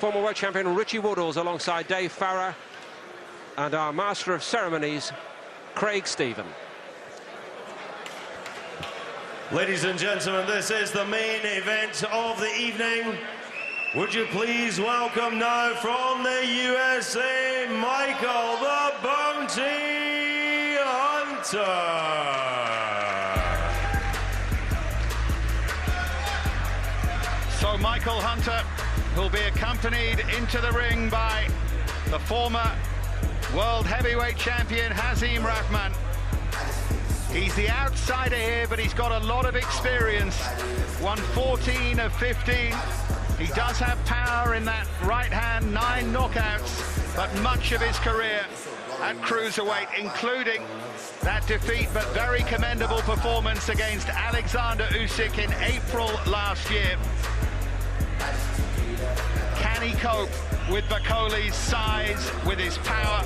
former world champion Richie Woodalls alongside Dave Farrer and our master of ceremonies, Craig Stephen. Ladies and gentlemen, this is the main event of the evening. Would you please welcome now from the USA, Michael the Bounty Hunter. So Michael Hunter will be accompanied into the ring by the former world heavyweight champion Hazeem Rahman. He's the outsider here, but he's got a lot of experience. Won 14 of 15. He does have power in that right hand, 9 knockouts, but much of his career at cruiserweight, including that defeat, but very commendable performance against Alexander Usyk in April last year. Can he cope with Bakole's size, with his power?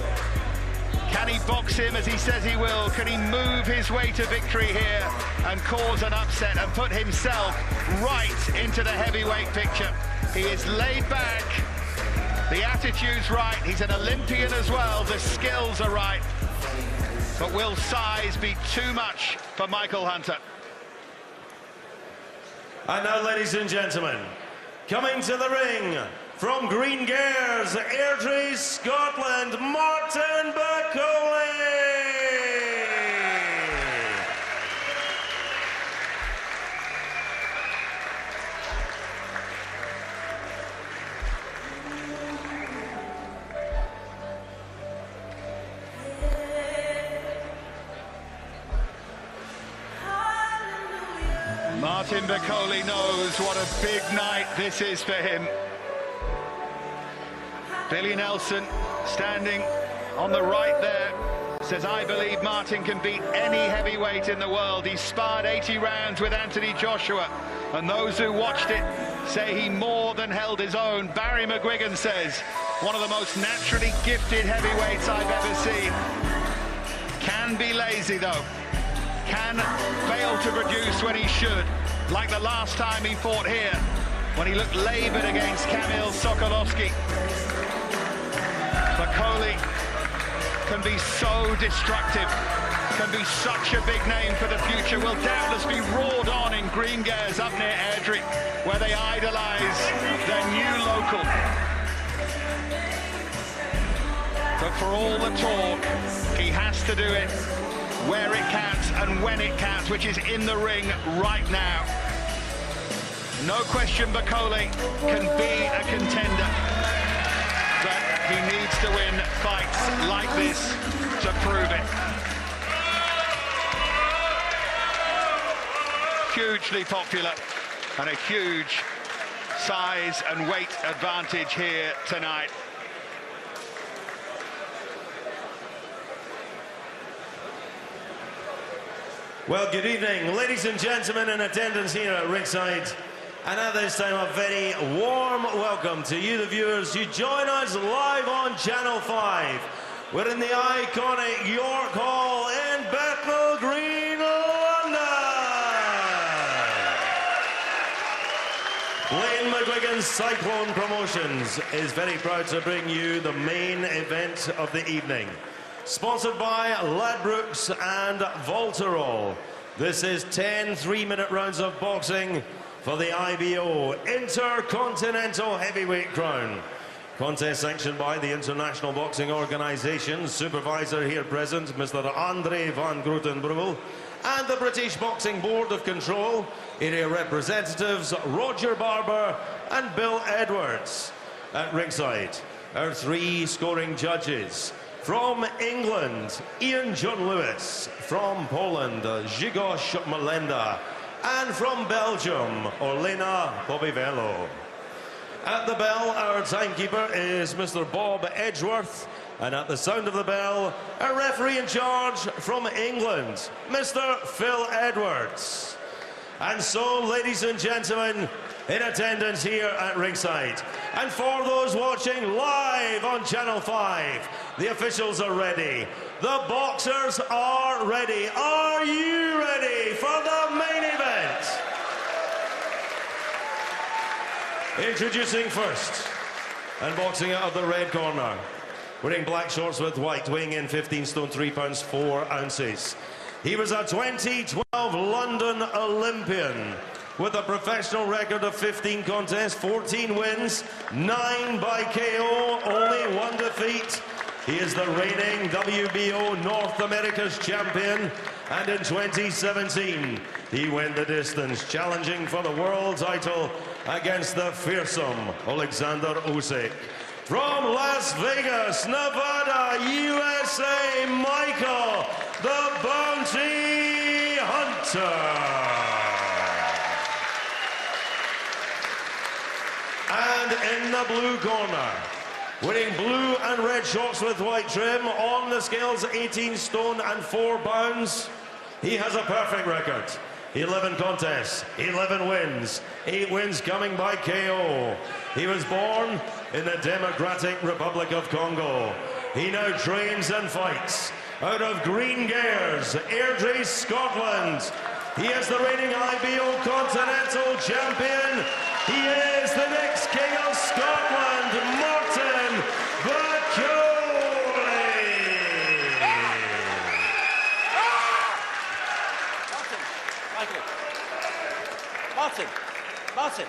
Can he box him as he says he will? Can he move his way to victory here and cause an upset and put himself right into the heavyweight picture? He is laid back, the attitude's right, he's an Olympian as well, the skills are right. But will size be too much for Michael Hunter? And now, ladies and gentlemen, coming to the ring, from Green Gairs, Airdrie, Scotland, Martin Bakole. Martin Bakole knows what a big night this is for him. Billy Nelson, standing on the right there, says, I believe Martin can beat any heavyweight in the world. He sparred 80 rounds with Anthony Joshua, and those who watched it say he more than held his own. Barry McGuigan says, one of the most naturally gifted heavyweights I've ever seen. Can be lazy, though. Can fail to produce when he should, like the last time he fought here, when he looked laboured against Kamil Sokolowski. Bakole can be so destructive, can be such a big name for the future, will doubtless be roared on in Green Gairs up near Airdrie, where they idolise their new local. But for all the talk, he has to do it where it counts and when it counts, which is in the ring right now. No question Bakole can be a contender, but he needs to win fights like this to prove it. Hugely popular and a huge size and weight advantage here tonight. Well, good evening, ladies and gentlemen in attendance here at ringside. And at this time, a very warm welcome to you, the viewers, who join us live on Channel 5. We're in the iconic York Hall in Bethnal Green, London. Blaine McGuigan's Cyclone Promotions is very proud to bring you the main event of the evening. Sponsored by Ladbrokes and Voltarol. This is 10 3-minute rounds of boxing for the IBO Intercontinental Heavyweight Crown. Contest sanctioned by the International Boxing Organization. Supervisor here present, Mr. Andre van Grotenbroel. And the British Boxing Board of Control. Area representatives Roger Barber and Bill Edwards. At ringside, our 3 scoring judges. From England, Ian John Lewis. From Poland, Grzegorz Malenda. And from Belgium, Olena Pobivello. At the bell, our timekeeper is Mr. Bob Edgeworth. And at the sound of the bell, our referee in charge from England, Mr. Phil Edwards. And so, ladies and gentlemen, in attendance here at ringside. And for those watching live on Channel 5, the officials are ready. The boxers are ready. Are you ready for the main event? Introducing first, And boxing out of the red corner, wearing black shorts with white, weighing in 15 stone 3 pounds 4 ounces. He was a 2012 London Olympian with a professional record of 15 contests, 14 wins, 9 by KO, only 1 defeat. He is the reigning WBO North America's champion, and in 2017 he went the distance, challenging for the world title against the fearsome Alexander Usyk. From Las Vegas, Nevada, USA, Michael the Bounty Hunter. And in the blue corner, wearing blue and red shorts with white trim, on the scales 18 stone and 4 pounds. He has a perfect record. 11 contests, 11 wins, 8 wins coming by KO. He was born in the Democratic Republic of Congo. He now trains and fights out of Green Gaires, Airdrie, Scotland. He is the reigning IBO Continental Champion. He is the next King of Scotland, Martin Bakole. Martin.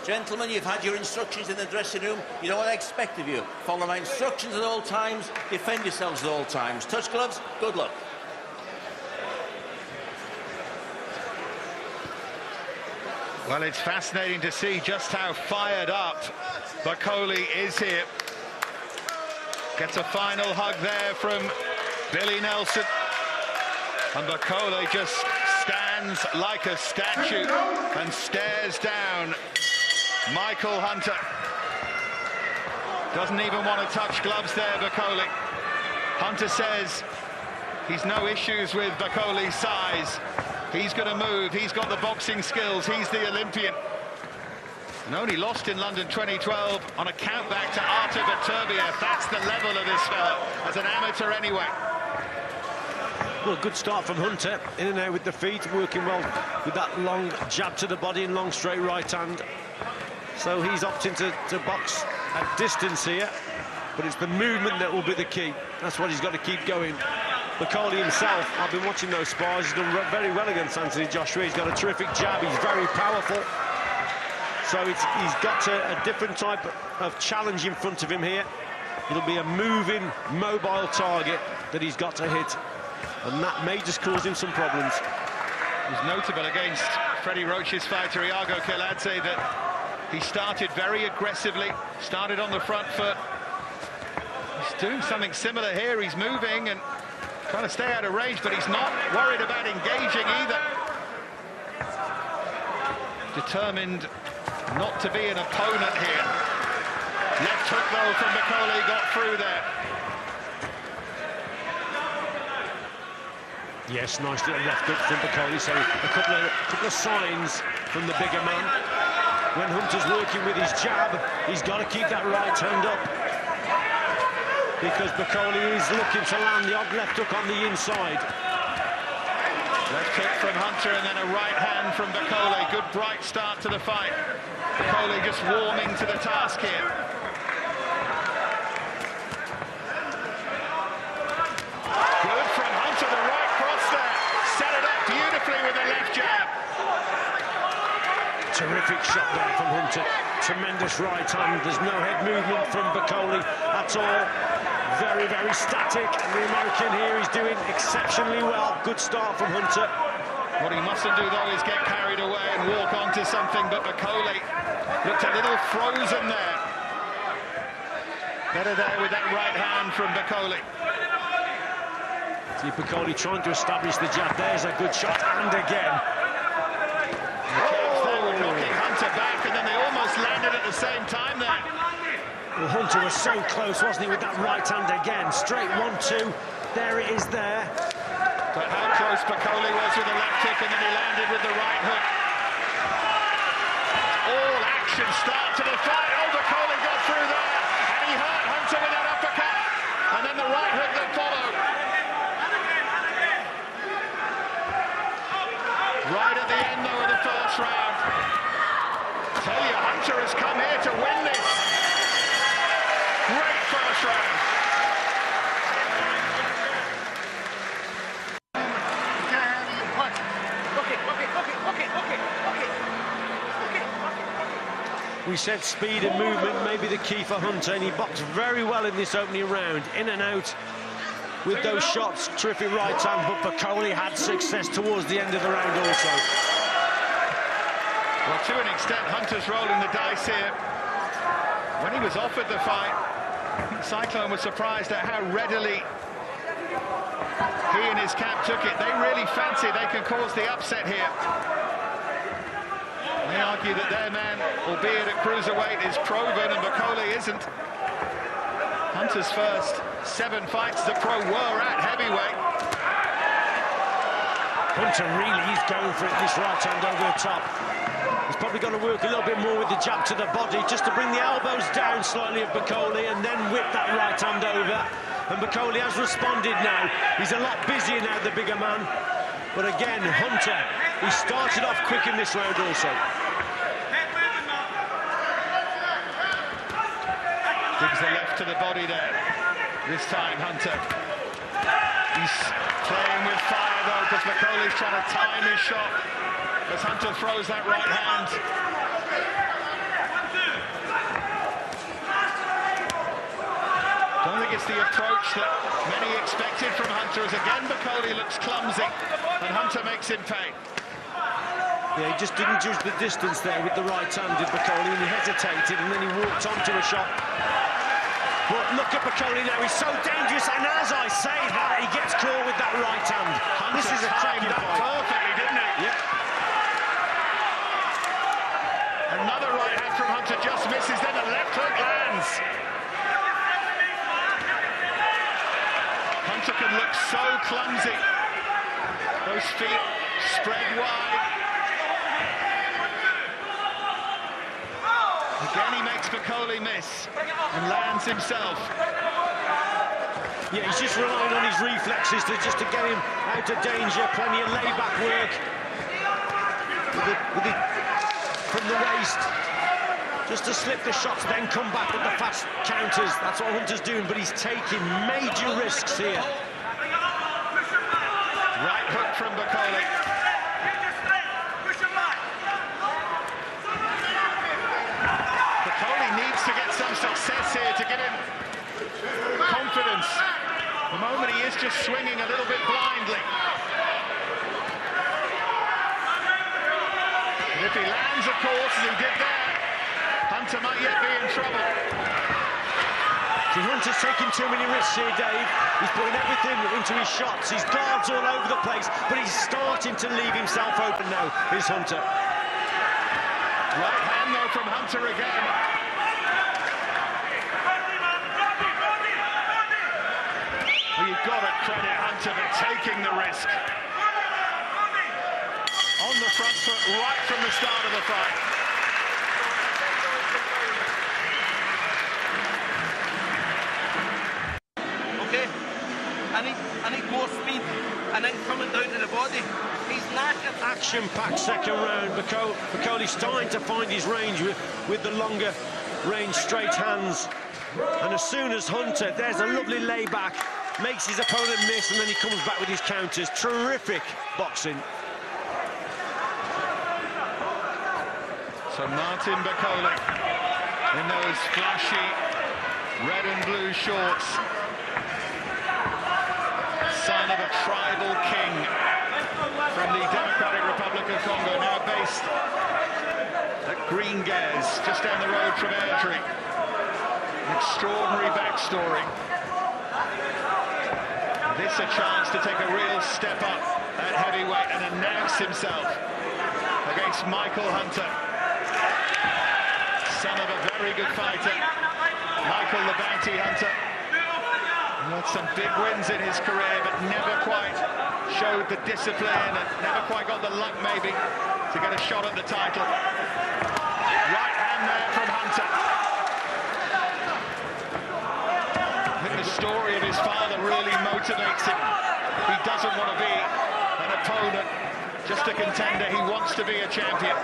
Gentlemen, you've had your instructions in the dressing room. You know what I expect of you. Follow my instructions at all times. Defend yourselves at all times. Touch gloves, good luck. Well, it's fascinating to see just how fired up Bakole is here. Gets a final hug there from Billy Nelson. And Bakole just stands like a statue and stares down Michael Hunter. Doesn't even want to touch gloves there, Bakole. Hunter says he's no issues with Bakole's size. He's going to move, he's got the boxing skills, he's the Olympian. And only lost in London 2012 on a countback to Artur Beterbiev. That's the level of this fellow, as an amateur anyway. Well, good start from Hunter, in and out with the feet, working well with that long jab to the body and long straight right hand. So he's opting to box at distance here, but it's the movement that will be the key. That's what he's got to keep going. Bakole himself, I've been watching those spars, he's done very well against Anthony Joshua. He's got a terrific jab, he's very powerful. So he's got a different type of challenge in front of him here. It'll be a moving, mobile target that he's got to hit. And that may just cause him some problems. It was notable against Freddie Roach's fighter, Iago Keladze, that he started very aggressively, started on the front foot. He's doing something similar here, he's moving and trying to stay out of range, but he's not worried about engaging either. Determined not to be an opponent here. Left hook though from Bakole, got through there. Yes, nice little left hook from Bakole, so a couple of signs from the bigger man. When Hunter's working with his jab, he's got to keep that right hand up, because Bakole is looking to land the odd left hook on the inside. Left hook from Hunter and then a right hand from Bakole. Good bright start to the fight. Bakole just warming to the task here. Good from Hunter, the right cross there. Set it up beautifully with the left jab. Terrific shot there from Hunter. Tremendous right hand. There's no head movement from Bakole at all. Very, very static. The American here is doing exceptionally well. Good start from Hunter. What he mustn't do, though, is get carried away and walk onto something, but Bakole looked a little frozen there. Better there with that right hand from Bakole. See Bakole trying to establish the jab. There's a good shot, and again. They were knocking Hunter back, and then they almost landed at the same time there. Well, Hunter was so close, wasn't he, with that right hand again. Straight 1-2. There it is there. But how close Bakole was with the left hook, and then he landed with the right hook. All action start to the fight. Oh, Bakole got through there, and he hurt Hunter with that uppercut. And then the right hook that followed. Right at the end, though, of the first round. I tell you, Hunter has come here We said speed and movement may be the key for Hunter, and he boxed very well in this opening round, in and out with those shots. Terrific right hand, but Bakole had success towards the end of the round also. Well, to an extent, Hunter's rolling the dice here. When he was offered the fight, I think Cyclone was surprised at how readily he and his camp took it. They really fancy they can cause the upset here. They argue that their man, albeit at cruiserweight, is proven and Bakole isn't. Hunter's first 7 fights as a pro were at heavyweight. Hunter really is going for it, this right hand over the top. He's probably got to work a little bit more with the jab to the body, just to bring the elbows down slightly of Bakole and then whip that right hand over. And Bakole has responded now. He's a lot busier now, the bigger man. But again, Hunter, he started off quick in this round also. Gives the left to the body there. This time, Hunter. He's playing with fire, though, because Bakole's trying to time his shot as Hunter throws that right hand. Don't think it's the approach that many expected from Hunter, as again Bakole looks clumsy and Hunter makes him pay. Yeah, he just didn't judge the distance there with the right hand, did Bakole, and he hesitated and then he walked onto a shot. But look at Bakole now, he's so dangerous, and as I say that, he gets caught with that right hand. Hunter this is a timed that perfectly, didn't he? Yeah. Another right hand from Hunter just misses, then a left hook lands. Hunter can look so clumsy. Those feet spread wide. Again, he makes Bakole miss and lands himself. Yeah, he's just relying on his reflexes just to get him out of danger. Plenty of layback work from the waist, just to slip the shots, then come back with the fast counters. That's what Hunter's doing, but he's taking major risks here. Right hook from Bakole. Needs to get some success here to give him confidence. The moment he is just swinging a little bit blindly. And if he lands, of course, as he did there, Hunter might yet be in trouble. Hunter's taking too many risks here, Dave. He's putting everything into his shots. His guards all over the place, but he's starting to leave himself open now, is Hunter. Right hand, though, from Hunter again. Well, you've got to credit Hunter for taking the risk. On the front foot right from the start of the fight. Okay, I need more speed and then coming down to the body. He's knackered. Action-packed second round. Bakole's starting to find his range with the longer range straight hands. And as soon as Hunter, there's a lovely layback, makes his opponent miss, and then he comes back with his counters. Terrific boxing. So Martin Bakole in those flashy red and blue shorts. Son of a tribal king from the Democratic Republic of Congo, now based at Green Gaze, just down the road from Airdrie. An extraordinary backstory. This a chance to take a real step up at heavyweight and announce himself against Michael Hunter. Son of a very good fighter, Michael the Bounty Hunter. He had some big wins in his career, but never quite showed the discipline and never quite got the luck, maybe, to get a shot at the title. Right hand there from Hunter. I think the story of his father really motivates him. He doesn't want to be an opponent, just a contender. He wants to be a champion.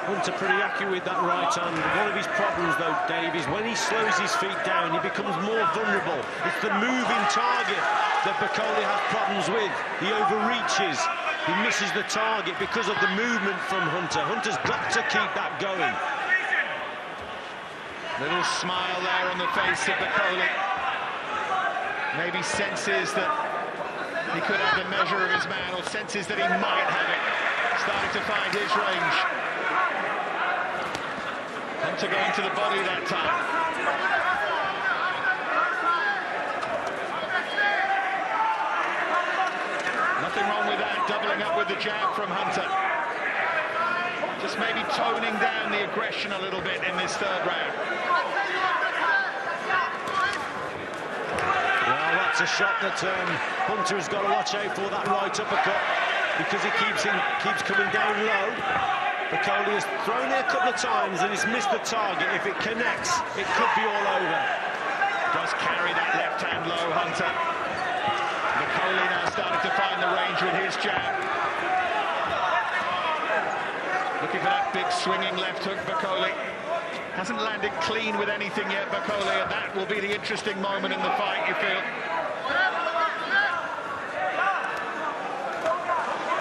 Hunter pretty accurate with that right hand. One of his problems, though, Dave, is when he slows his feet down, he becomes more vulnerable. It's the moving target that Bakole has problems with. He overreaches. He misses the target because of the movement from Hunter. Hunter's got to keep that going. Little smile there on the face of Bakole. Maybe senses that he could have the measure of his man, or senses that he might have it. Starting to find his range. Hunter going to the body that time. Nothing wrong with that, doubling up with the jab from Hunter. Just maybe toning down the aggression a little bit in this third round. Well, that's a shot that Hunter has got to watch out for, that right uppercut, because he keeps coming down low. Bakole has thrown it a couple of times and he's missed the target. If it connects, it could be all over. Does carry that left hand low, Hunter. Bakole now starting to find the range with his jab. Looking for that big swinging left hook, Bakole. Hasn't landed clean with anything yet, Bakole, and that will be the interesting moment in the fight, you feel.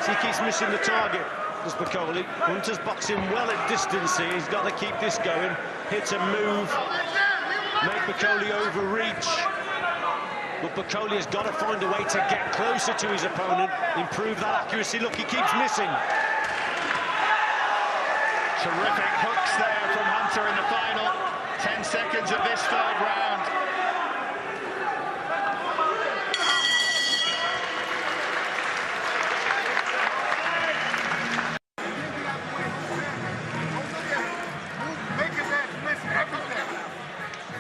So he keeps missing the target, does Bakole. Hunter's boxing well at distance here. He's got to keep this going. Hit a move, make Bakole overreach. But Bakole has got to find a way to get closer to his opponent, improve that accuracy. Look, he keeps missing. Terrific hooks there from Hunter in the final 10 seconds of this third round.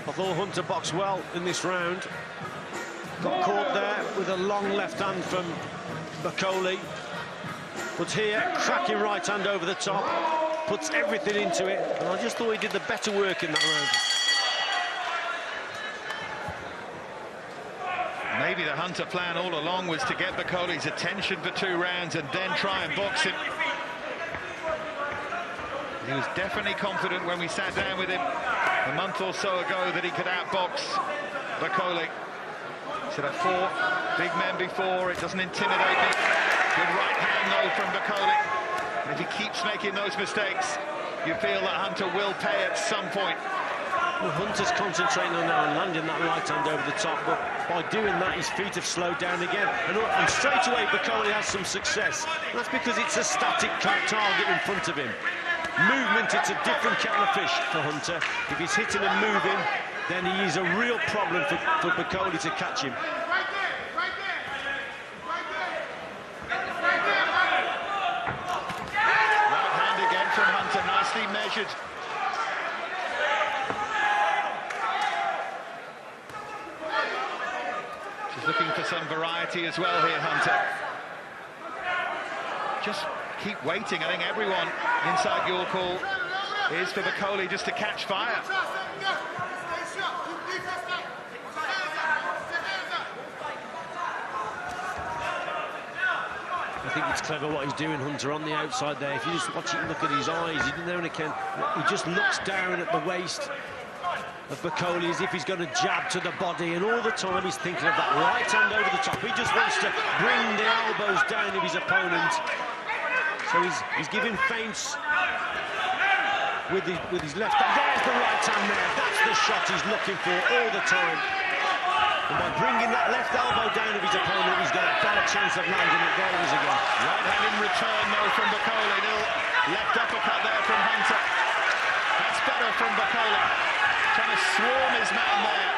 I thought Hunter boxed well in this round. Got caught there with a long left hand from Bakole. But here, cracking right hand over the top. Puts everything into it, and I just thought he did the better work in that round. Maybe the Hunter plan all along was to get Bakole's attention for 2 rounds and then try and box him. He was definitely confident when we sat down with him a month or so ago that he could outbox Bakole. Said I've fought big men before, it doesn't intimidate me. Good right hand though from Bakole. If he keeps making those mistakes, you feel that Hunter will pay at some point. Well, Hunter's concentrating on now and landing that right hand over the top, but by doing that, his feet have slowed down again. And straight away, Bakole has some success. And that's because it's a static target in front of him. Movement, it's a different kettle of fish for Hunter. If he's hitting and moving, then he is a real problem for Bakole to catch him. Nicely measured. She's looking for some variety as well here, Hunter. Just keep waiting. I think everyone inside your call is for Bakole just to catch fire. I think it's clever what he's doing, Hunter, on the outside there. If you just watch it and look at his eyes, he just looks down at the waist of Bakole as if he's going to jab to the body, and all the time he's thinking of that right hand over the top. He just wants to bring the elbows down of his opponent. So he's giving feints with his left hand. There's the right hand there. That's the shot he's looking for all the time. And by bringing that left elbow down of his opponent, he's got a better chance of landing it. There it is again. Right hand in return, though, from Bakole. Little left uppercut there from Hunter. That's better from Bakole. Trying to swarm his man there.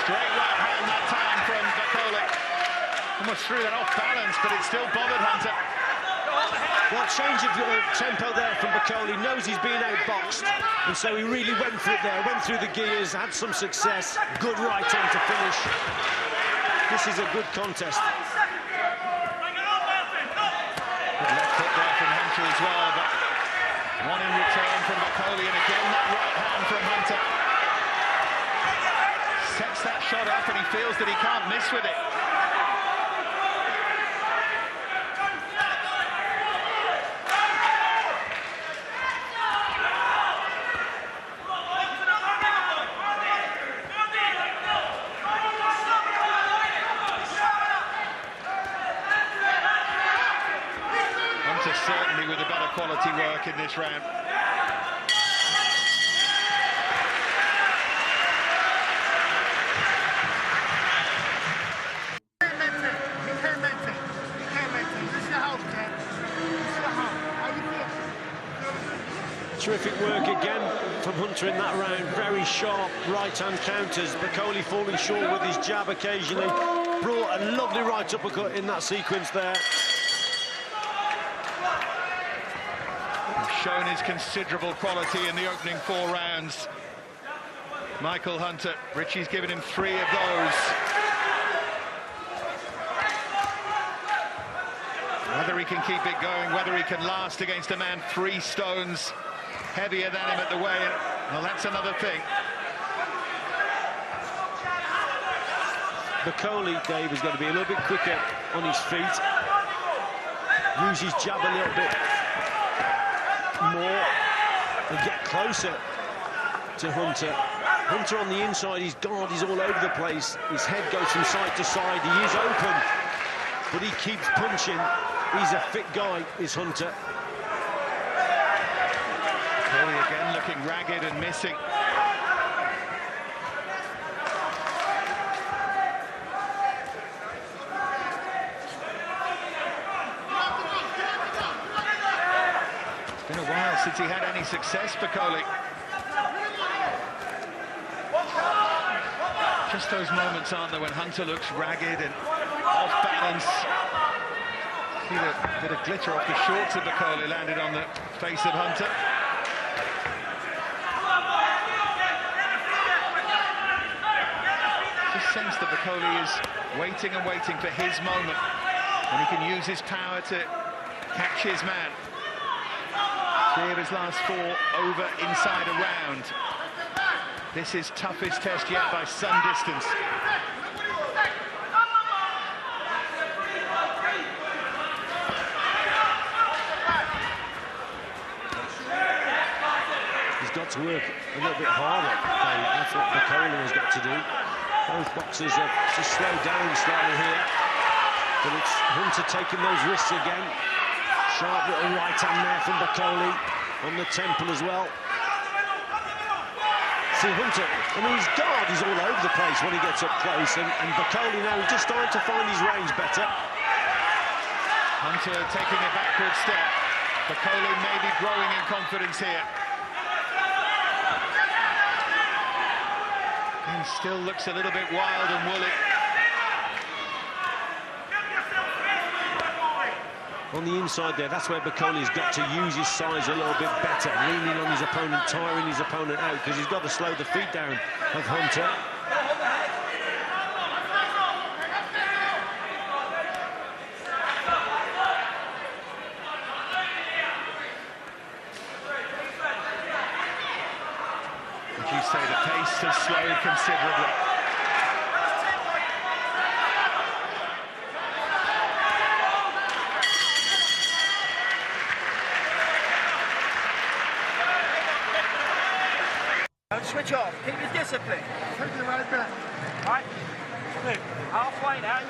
Straight right hand that time from Bakole. Almost threw that off balance, but it still bothered Hunter. Well, change of tempo there from Bakole. He knows he's being outboxed, and so he really went for it there, went through the gears, had some success. Good right hand to finish. This is a good contest. Good left hook there from Hunter as well, but one in return from Bakole, and again that right hand from Hunter. Sets that shot up, and he feels that he can't miss with it. Certainly with a better quality work in this round. Terrific work again from Hunter in that round. Very sharp right-hand counters. Bakole falling short with his jab occasionally. Brought a lovely right uppercut in that sequence there. He's shown his considerable quality in the opening 4 rounds. Michael Hunter, Richie's given him 3 of those. Whether he can keep it going, whether he can last against a man 3 stones heavier than him at the weigh-in, well, that's another thing. Bakole, Dave, is going to be a little bit quicker on his feet. Use his jab a little bit more and get closer to Hunter. Hunter on the inside, his guard is all over the place. His head goes from side to side. He is open, but he keeps punching. He's a fit guy, is Hunter. Bakole again looking ragged and missing. It's been a while since he had any success, Bakole. Just those moments, aren't there, when Hunter looks ragged and off balance. See the bit of glitter off the shorts of Bakole landed on the face of Hunter. Just sense that Bakole is waiting and waiting for his moment when he can use his power to catch his man. 3 of his last 4 over inside a round. This is toughest test yet by some distance. He's got to work a little bit harder, Dave. That's what Bakole has got to do. Both boxers have just slowed down slightly here. But it's Hunter taking those risks again. Sharp little right hand there from Bakole on the temple as well. See Hunter, I mean, his guard is all over the place when he gets up close, and Bakole now is just starting to find his range better. Hunter taking a backward step. Bakole may be growing in confidence here. He still looks a little bit wild and woolly. On the inside there, that's where Bakole's got to use his size a little bit better, leaning on his opponent, tiring his opponent out, because he's got to slow the feet down of Hunter. Would you say the pace has slowed considerably? Don't switch off. Keep your discipline. Take it right back. Right. Halfway now.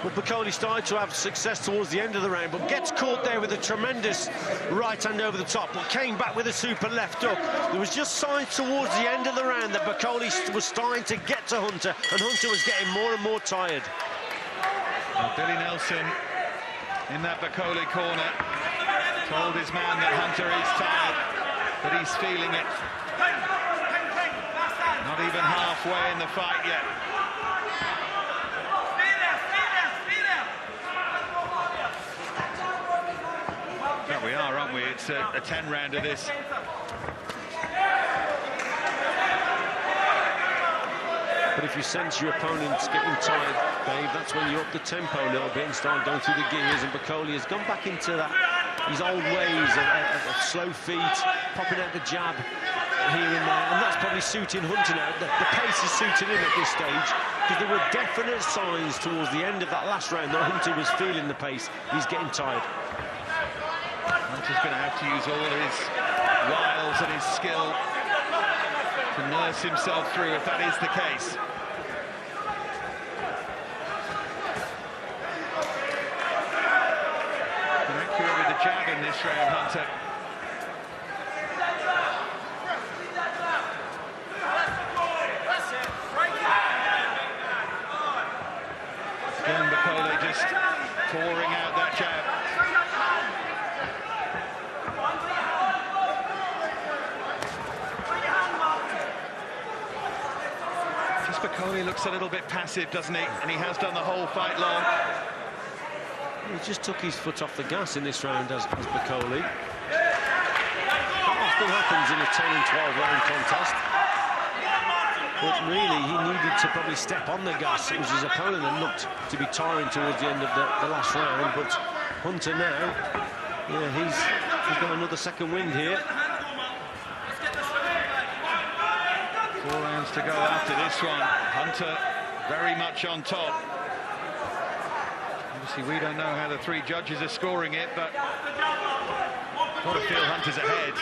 Well, Bakole started to have success towards the end of the round, but gets caught there with a tremendous right hand over the top, but came back with a super left hook. There was just signs towards the end of the round that Bakole was starting to get to Hunter, and Hunter was getting more and more tired. Well, Billy Nelson in that Bakole corner told his man that Hunter is tired, but he's feeling it. Not even halfway in the fight yet. There we are, aren't we? It's a 10-rounder this. But if you sense your opponent's getting tired, Dave, that's when you up the tempo a little bit and start going through the gears, and Bakole has gone back into his old ways of slow feet, popping out the jab here and there, and that's probably suiting Hunter now. The pace is suiting him at this stage, because there were definite signs towards the end of that last round that Hunter was feeling the pace. He's getting tired. Hunter's going to have to use all his wiles and his skill to nurse himself through, if that is the case. Been accurate with the jab in this round, Hunter. Again, Bakole just pouring out that jab. Bakole looks a little bit passive, doesn't he? And he has done the whole fight long. He just took his foot off the gas in this round as Bakole. That often happens in a 10 and 12 round contest. But really, he needed to probably step on the gas. It was his opponent that looked to be tiring towards the end of the last round. But Hunter now, yeah, he's got another second wind here. 4 rounds to go after this one. Hunter very much on top. Obviously, we don't know how the 3 judges are scoring it, but got to feel Hunter's ahead.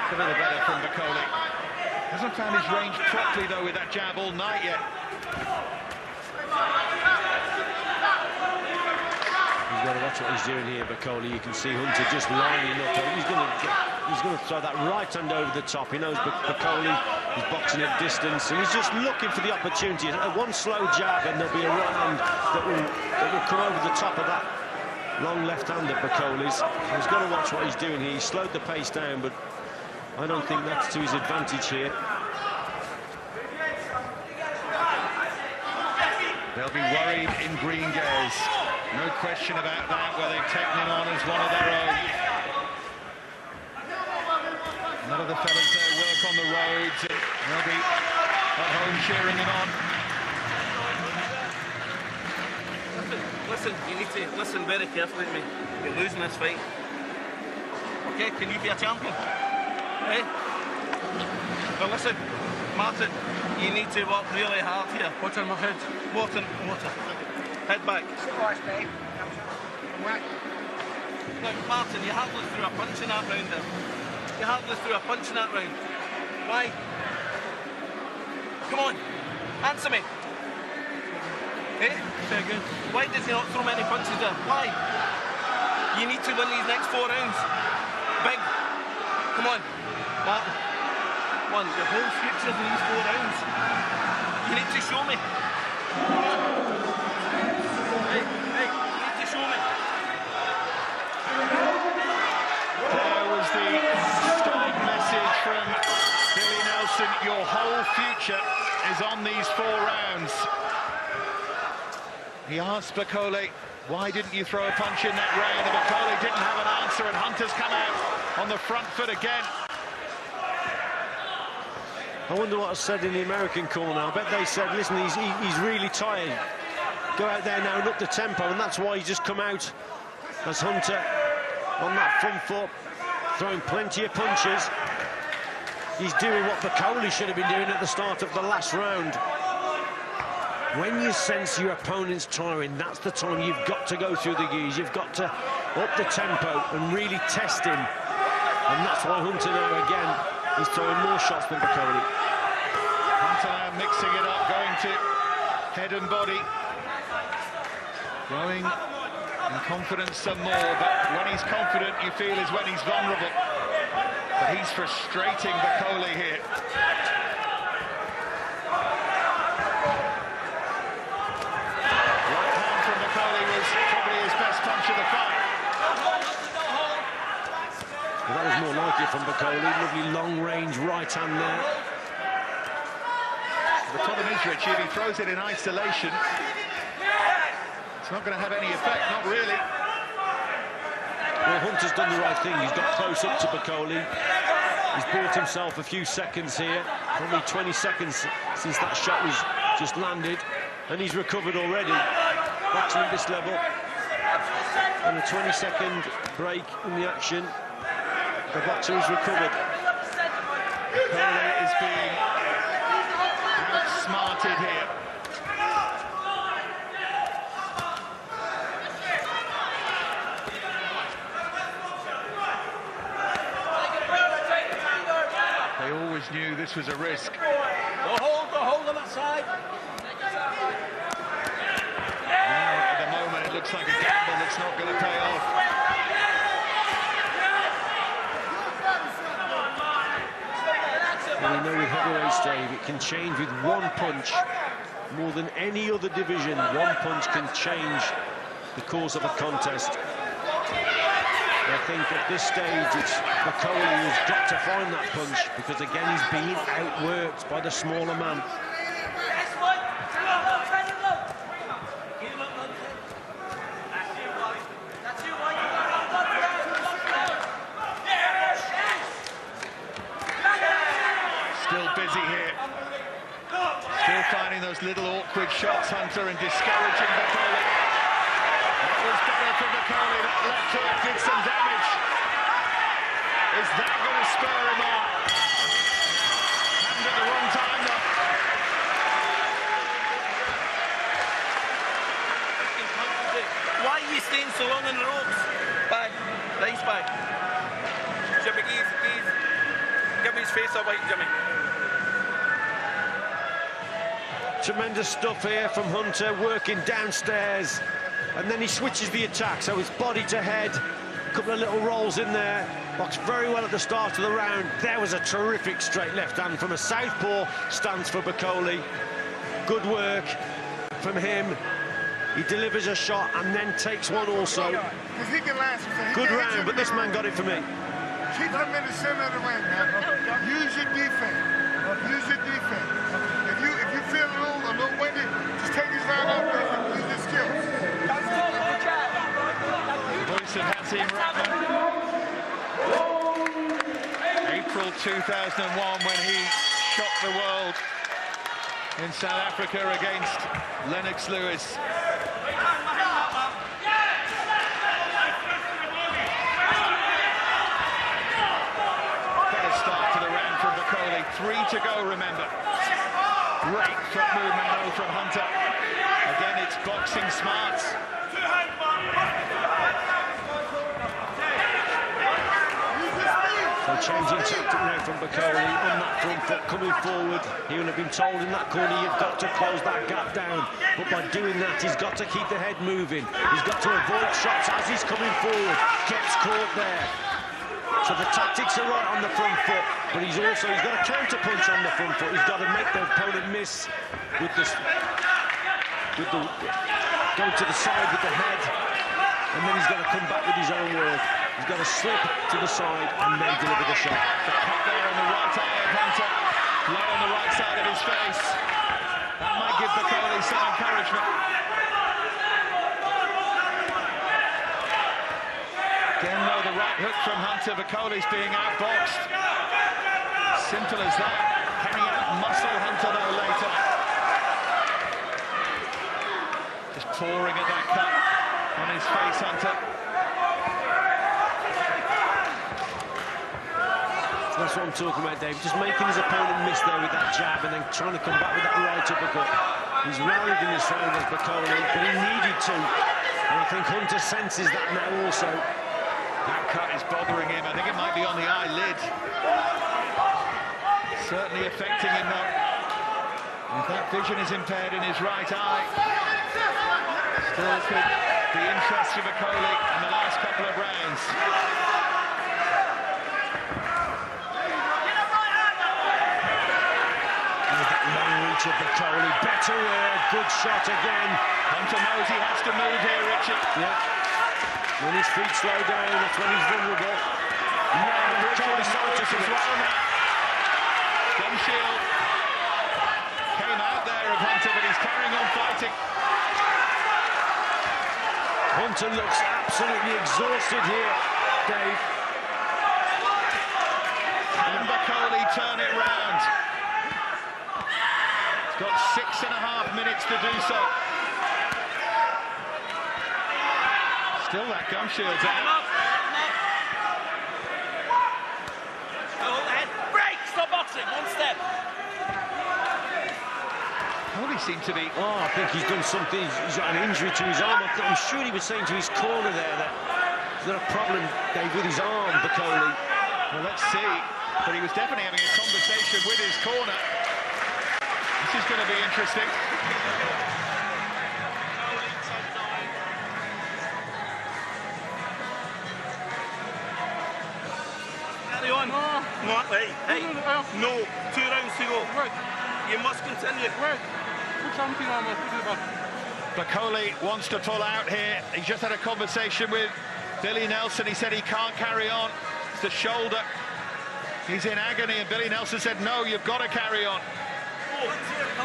It's a little better from Bakole. Hasn't found his range properly, though, with that jab all night yet. He's got to watch what he's doing here, Bakole. You can see Hunter just lining up. He's going to throw that right hand over the top. He knows Bakole is boxing at distance, and he's just looking for the opportunity. One slow jab, and there'll be a right hand that will come over the top of that long left hand of Bakole's. He's got to watch what he's doing here. He slowed the pace down, but I don't think that's to his advantage here. They'll be worried in green gaze. No question about that, where they've taken him on as one of their own. None of the fellas there work on the roads, and they'll be at home cheering him on. Listen, you need to listen very carefully to me. You're losing this fight. Okay, can you be a champion? Eh? But listen, Martin, you need to work really hard here. What's on my head? Water. Head back. Look, Martin, you hardly threw a punch in that round there. You hardly threw a punch in that round. Why? Come on, answer me. Eh? Very good. Why did you not throw many punches there? Why? You need to win these next 4 rounds. Big. Come on, Martin. Come on, your whole future in these 4 rounds. You need to show me. Hey, you need to show me. There was the stark message from Billy Nelson. Your whole future is on these 4 rounds. He asked Bakole, why didn't you throw a punch in that round? And Bakole didn't have an answer, and Hunter's come out on the front foot again. I wonder what was said in the American corner. I bet they said, listen, he's really tired. Go out there now and up the tempo, and that's why he's just come out as Hunter on that front foot, throwing plenty of punches. He's doing what Bakole should have been doing at the start of the last round. When you sense your opponent's tiring, that's the time you've got to go through the gears. You've got to up the tempo and really test him. And that's why Hunter now, again, he's throwing more shots than Bakole. Hunter now mixing it up, going to head and body. Growing in confidence some more, but when he's confident, you feel is when he's vulnerable. But he's frustrating Bakole here. Well, that was more like it from Bakole. Lovely long-range right hand there. The problem is, Richie, if he throws it in isolation, it's not going to have any effect, not really. Well, Hunter's done the right thing. He's got close up to Bakole. He's bought himself a few seconds here, probably 20 seconds since that shot was just landed, and he's recovered already, boxing at this level. And a 20-second break in the action. The boxer is recovered. Bakole is being outsmarted here. They always knew this was a risk. Go hold on that side. Now, at the moment, it looks like a gamble that's not going to pay off. And we know with heavyweights, Dave, it can change with one punch. More than any other division, one punch can change the course of a contest. I think at this stage it's Bakole who's got to find that punch, because again he's being outworked by the smaller man. Still busy here. Still finding those little awkward shots, Hunter, and discouraging Bakole. That was better for Bakole. That left hook did some damage. Is that going to spur him on? Happened at the wrong time, though. Why are you staying so long in the ropes? Bag. Nice bag. Jimmy, ease. Give me his face up, right, Jimmy. Tremendous stuff here from Hunter, working downstairs, and then he switches the attack, so it's body to head, a couple of little rolls in there, boxed very well at the start of the round. There was a terrific straight left hand from a southpaw stance for Bakole. Good work from him. He delivers a shot and then takes one also. Good round, but this man got it for me. Keep him in the center of the ring, man. Use your defense. Use your defense. If you feel a little windy, just take his round out there and use your skills. Voice of Hazim Rahman. April 2001, when he shocked the world in South Africa against Lennox Lewis. Three to go, remember. Great foot movement, though, from Hunter. Again, it's boxing smarts. So changing tactic now from Bakole on that front foot, coming forward. He will have been told in that corner, you've got to close that gap down. But by doing that, he's got to keep the head moving. He's got to avoid shots as he's coming forward. Gets caught there. So the tactics are right on the front foot, but he's got a counter punch on the front foot. He's got to make the opponent miss with going to the side with the head, and then he's got to come back with his own work. He's got to slip to the side and then deliver the shot. The cut there on the right eye of Hunter, low on the right side of his face. That might give Bakole some encouragement. Again, though, the right hook from Hunter. Bakole's being outboxed. Simple as that. Can he out-muscle Hunter, though, later? Just pouring at that cut on his face, Hunter. That's what I'm talking about, Dave. Just making his opponent miss there with that jab and then trying to come back with that right uppercut. He's rallied in his round as Bakole, but he needed to. And I think Hunter senses that now also. That cut is bothering him. I think it might be on the eyelid. Certainly affecting him now. If that vision is impaired in his right eye, still could be interest for Bakole in the last couple of rounds. With that long reach of Bakole, better work, good shot again. Hunter knows he has to move here, Richard. Yeah. When his feet slow down, that's when he's vulnerable. Now, Bakole's noticed as well now. Gum shield came out there of Hunter, but he's carrying on fighting. Hunter looks absolutely exhausted here, Dave. Can Bakole turn it round? He's got 6.5 minutes to do so. Still that gum shield's out. Break! Stop boxing! One step! Bakole seemed to be... Oh, I think he's done something. He's got an injury to his arm. I'm sure he was saying to his corner there that he's got a problem, Dave, with his arm, Bakole. Well, let's see. But he was definitely having a conversation with his corner. This is going to be interesting. Carry on. No, hey, no. 2 rounds to go. You must continue. Bakole wants to pull out here. He's just had a conversation with Billy Nelson, he said he can't carry on. It's the shoulder. He's in agony, and Billy Nelson said, no, you've got to carry on.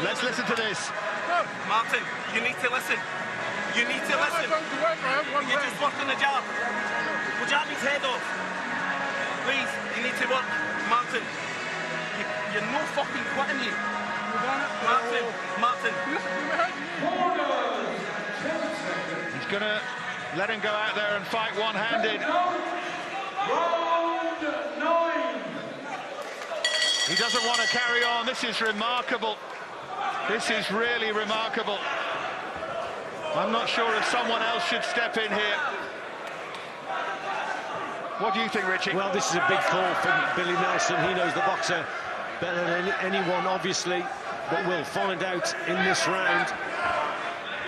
Let's listen to this. Martin, you need to listen. You need to listen. You're just working the jab. We'll jab his head off. Please, you need to work. Martin, you're no fucking quitting you. Martin. He's going to let him go out there and fight one-handed. He doesn't want to carry on. This is remarkable. This is really remarkable. I'm not sure if someone else should step in here. What do you think, Richie? Well, this is a big call for Billy Nelson. He knows the boxer better than anyone, obviously, but we'll find out in this round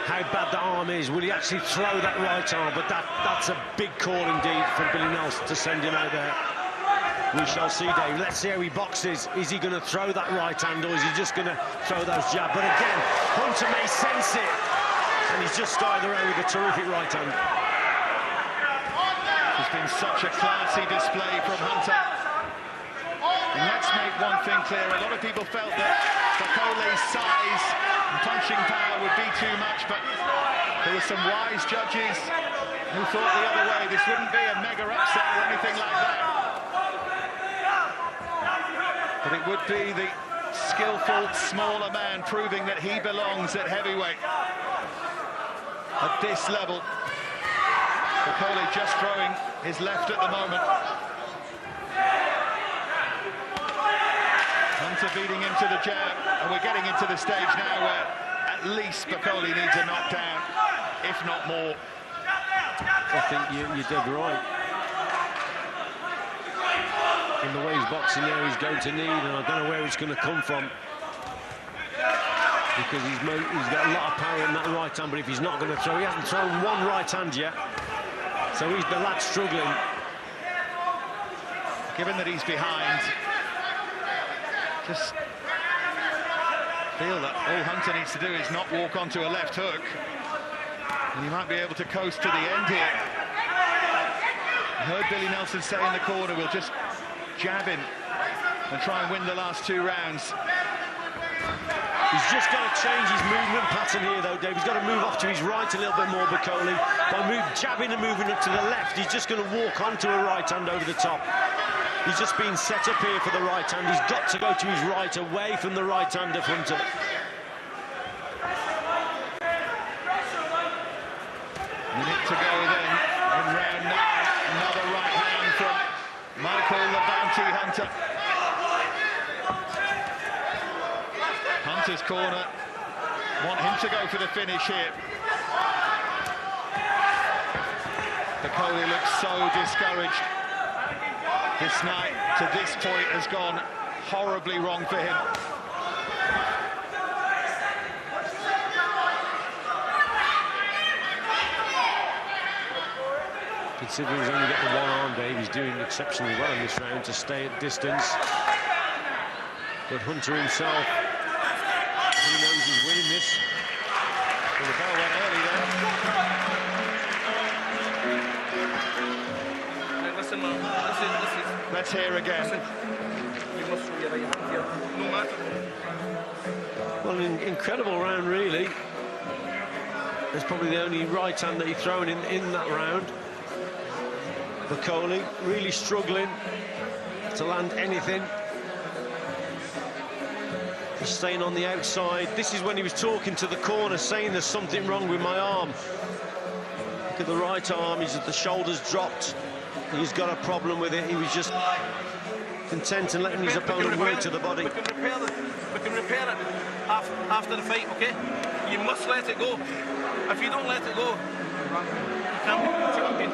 how bad the arm is. Will he actually throw that right arm? But that's a big call indeed from Billy Nelson to send him out there. We shall see, Dave. Let's see how he boxes. Is he going to throw that right hand, or is he just going to throw those jabs? But again, Hunter may sense it, and he's just started the round with a terrific right hand. It's been such a classy display from Hunter. And let's make one thing clear. A lot of people felt that Bakole's size and punching power would be too much, but there were some wise judges who thought the other way. This wouldn't be a mega upset or anything like that. But it would be the skillful, smaller man proving that he belongs at heavyweight. At this level, Bakole just throwing his left at the moment. Hunter beating him to the jab, and we're getting into the stage now where at least Bakole needs a knockdown, if not more. I think you're dead right. In the way he's boxing now, he's going to need, and I don't know where it's going to come from, because he's got a lot of power in that right hand, but if he's not going to throw, he hasn't thrown one right hand yet, so the lad's struggling. Given that he's behind, just feel that all Hunter needs to do is not walk onto a left hook, and he might be able to coast to the end here. I heard Billy Nelson say in the corner, we'll just jab him and try and win the last 2 rounds. He's just got to change his movement pattern here, though, Dave. He's got to move off to his right a little bit more, Bakole. By jabbing and moving up to the left, he's just going to walk onto a right hand over the top. He's just been set up here for the right hand. He's got to go to his right, away from the right hand of Hunter. Minute to go then in round 9. Another right hand from Michael the Bounty Hunter. Hunter's corner want him to go for the finish here. Bakole looks so discouraged. This night, to this point, has gone horribly wrong for him. Considering he's only got the one arm, Dave, he's doing exceptionally well in this round to stay at distance. But Hunter himself, he knows he's winning this. Well, the bell went early there. Listen, man. Listen. Let's hear again. Listen. You must throw your right hand here, no matter. Well, an incredible round, really. It's probably the only right hand that he's thrown in that round. Bakole really struggling to land anything. He's staying on the outside. This is when he was talking to the corner, saying there's something wrong with my arm. Look at the right arm, the shoulder's dropped. He's got a problem with it. He was just content and letting his opponent work to the body. We can repair it after the fight, okay? You must let it go. If you don't let it go, you can't be champion.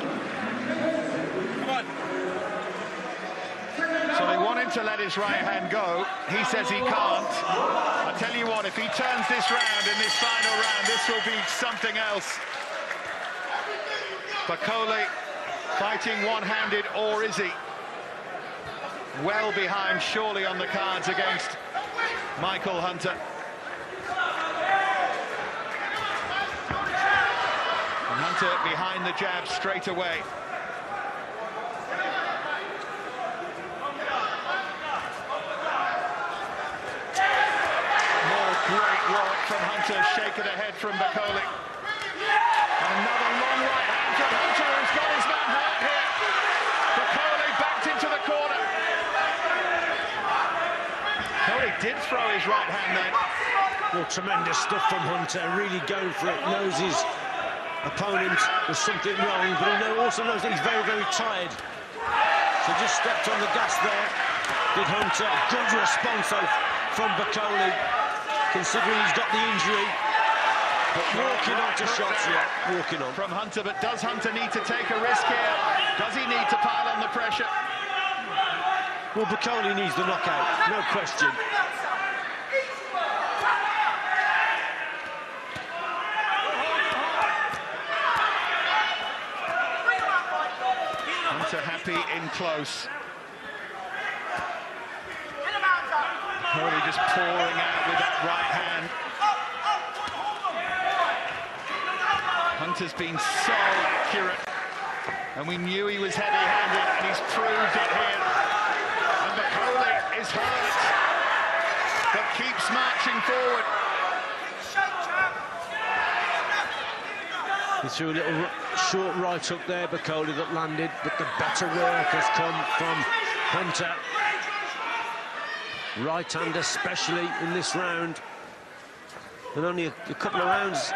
Come on. So they want him to let his right hand go. He says he can't. I tell you what, if he turns this round in this final round, this will be something else. Bakole fighting one-handed, or is he? Well behind, surely, on the cards against Michael Hunter. And Hunter behind the jab straight away. to a shake of the head from Bakole. Another long right hand from Hunter, who's got his man hurt here. Bakole backed into the corner. Oh, he did throw his right hand then. Well, tremendous stuff from Hunter, really going for it, knows his opponent was something wrong, but he also knows that he's very, very tired. So just stepped on the gas there, did Hunter. Good response from Bakole, considering he's got the injury. But walking on to shots, yeah, walking on. From Hunter, but does Hunter need to take a risk here? Does he need to pile on the pressure? Well, Bakole needs the knockout, no question. Hunter happy in close. Hurley just pouring out with that right hand. Hunter's been so accurate, and we knew he was heavy-handed, and he's proved it here. And Bakole is hurt, but keeps marching forward. He threw a little short right up there, Bakole, that landed, but the better work has come from Hunter. Right hand especially in this round. And only a couple of rounds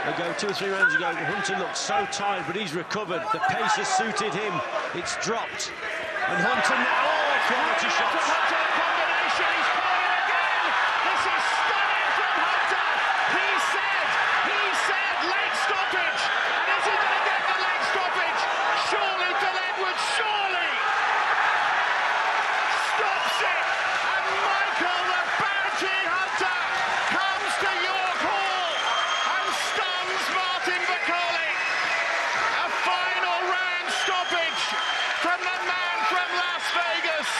ago, 2 or 3 rounds ago, Hunter looked so tired, but he's recovered. The pace has suited him. It's dropped. And Hunter now, quality shots. Hunter, the combination, he's playing again. This is stunning from Hunter. He said late stoppage. And is he going to get the late stoppage? Surely Phil Edwards, surely stops it. And Michael, the bounty hunter, comes to York Hall and stuns Martin Bakole. A final round stoppage from the man from Las Vegas.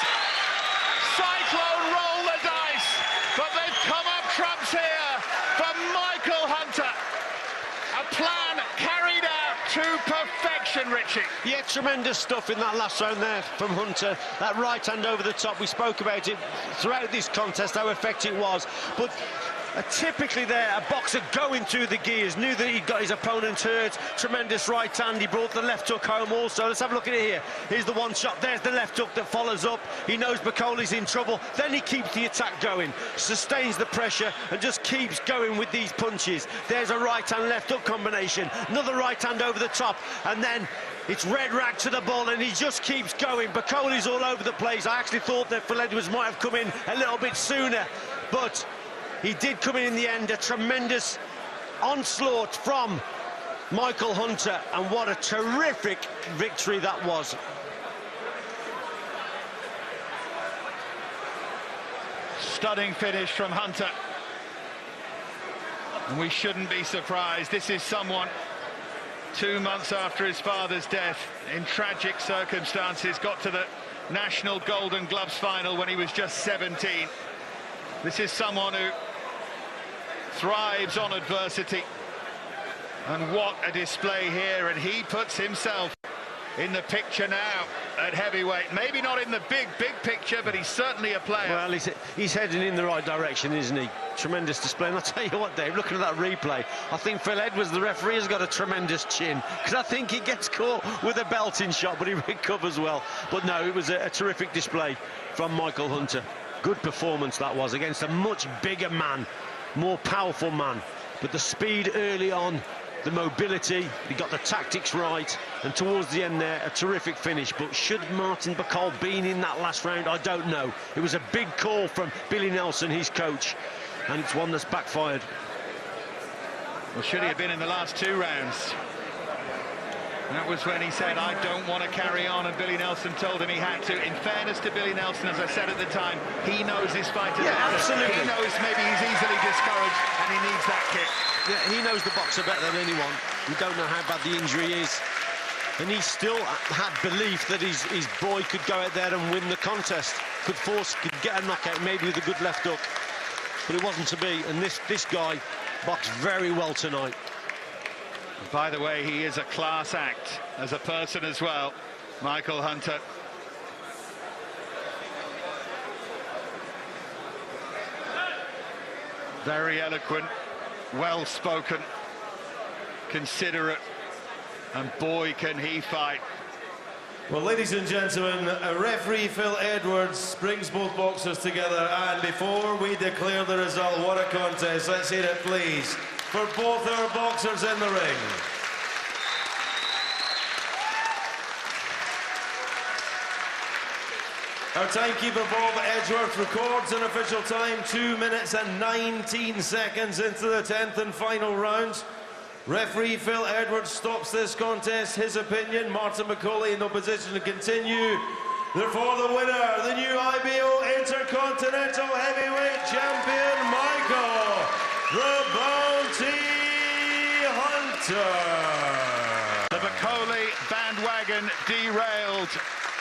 Cyclone roll the dice, but they've come up trumps here for Michael Hunter. A plan carried out to perfection, Richie. Yeah, tremendous stuff in that last round there from Hunter. That right hand over the top, we spoke about it throughout this contest, how effective it was. But typically there, a boxer going through the gears, knew that he'd got his opponent hurt. Tremendous right hand, he brought the left hook home also. Let's have a look at it here. Here's the one shot, there's the left hook that follows up. He knows Bakole's in trouble, then he keeps the attack going, sustains the pressure and just keeps going with these punches. There's a right hand left hook combination, another right hand over the top, and then it's red rag to the ball and he just keeps going. Bakole's all over the place. I actually thought that Phil Edwards might have come in a little bit sooner, but he did come in the end. A tremendous onslaught from Michael Hunter, and what a terrific victory that was. Stunning finish from Hunter. And we shouldn't be surprised. This is someone 2 months after his father's death, in tragic circumstances, got to the National Golden Gloves final when he was just 17. This is someone who thrives on adversity, and what a display here, and he puts himself in the picture now at heavyweight. Maybe not in the big picture, but he's certainly a player. Well, he's heading in the right direction, isn't he? Tremendous display. And I'll tell you what, Dave, looking at that replay, I think Phil Edwards, the referee, has got a tremendous chin, because I think he gets caught with a belting shot, but he recovers well. But no, it was a terrific display from Michael Hunter. Good performance that was, against a much bigger man, more powerful man. But the speed early on, the mobility, he got the tactics right, and towards the end there, a terrific finish. But should Martin Bakole been in that last round? I don't know. It was a big call from Billy Nelson, his coach, and it's one that's backfired. Well, should he have been in the last 2 rounds? That was when he said, I don't want to carry on, and Billy Nelson told him he had to. In fairness to Billy Nelson, as I said at the time, he knows his fighter. Yeah, absolutely. He knows maybe he's easily discouraged, and he needs that kick. Yeah, he knows the boxer better than anyone. We don't know how bad the injury is. And he still had belief that his boy could go out there and win the contest. Could get a knockout, maybe with a good left hook. But it wasn't to be, and this guy boxed very well tonight. By the way, he is a class act as a person as well, Michael Hunter. Very eloquent, well-spoken, considerate, and boy, can he fight. Well, ladies and gentlemen, referee Phil Edwards brings both boxers together, and before we declare the result, what a contest. Let's hear it, please, for both our boxers in the ring. Our timekeeper Bob Edgeworth records an official time 2 minutes and 19 seconds into the 10th and final round. Referee Phil Edwards stops this contest. His opinion, Martin Bakole in no position to continue. Therefore, the winner, the new IBO Intercontinental Heavyweight Champion, Michael the Bounty Hunter. The Bakole bandwagon derailed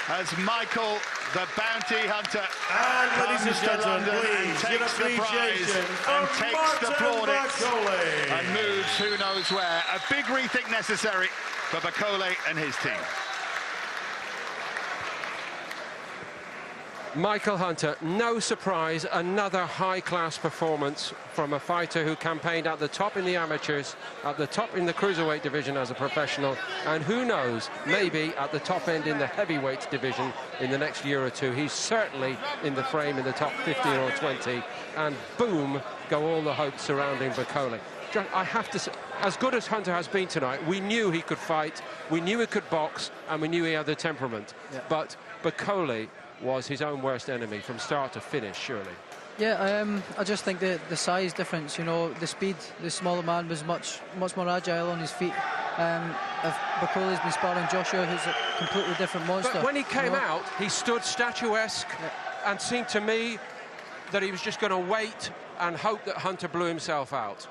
as Michael the Bounty Hunter and ladies and comes to gentlemen, London please, and takes the prize and takes Martin the plaudits Bakole. and moves who knows where. A big rethink necessary for Bakole and his team. Michael Hunter, no surprise, another high-class performance from a fighter who campaigned at the top in the amateurs, at the top in the cruiserweight division as a professional, and who knows, maybe at the top end in the heavyweight division in the next year or two. He's certainly in the frame in the top 15 or 20, and boom, go all the hopes surrounding Bakole. I have to say, as good as Hunter has been tonight, we knew he could fight, we knew he could box, and we knew he had the temperament. Yeah. But Bakole was his own worst enemy from start to finish, surely. Yeah, I just think the size difference, you know, the speed, the smaller man was much more agile on his feet. If Bakole's been sparring Joshua, who's a completely different monster. But when he came out, he stood statuesque, and seemed to me that he was just going to wait and hope that Hunter blew himself out.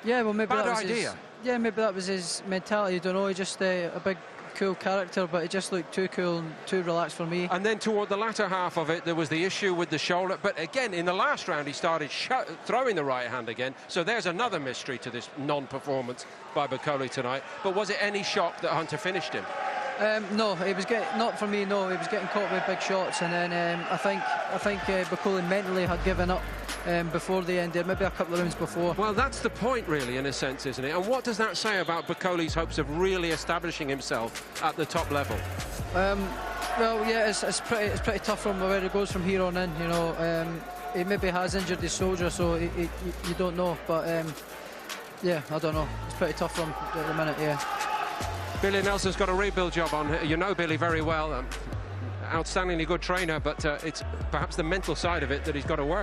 Yeah, well, maybe Bad that was idea. maybe that was his mentality. I don't know, he just a big, cool character, but it just looked too cool and too relaxed for me. And then toward the latter half of it, there was the issue with the shoulder. But again, in the last round, he started throwing the right hand again. So there's another mystery to this non-performance by Bakole tonight. But was it any shock that Hunter finished him? No, he was not for me. No, he was getting caught with big shots, and then I think Bakole mentally had given up before the end there, maybe a couple of rounds before. Well, that's the point, really, in a sense, isn't it? And what does that say about Bakole's hopes of really establishing himself at the top level? Well, yeah, it's pretty tough from where it goes from here on in. You know, he maybe has injured his shoulder, so you don't know. But yeah, I don't know. It's pretty tough from at the minute. Yeah. Billy Nelson's got a rebuild job on. You know Billy very well. Outstandingly good trainer, but it's perhaps the mental side of it that he's got to work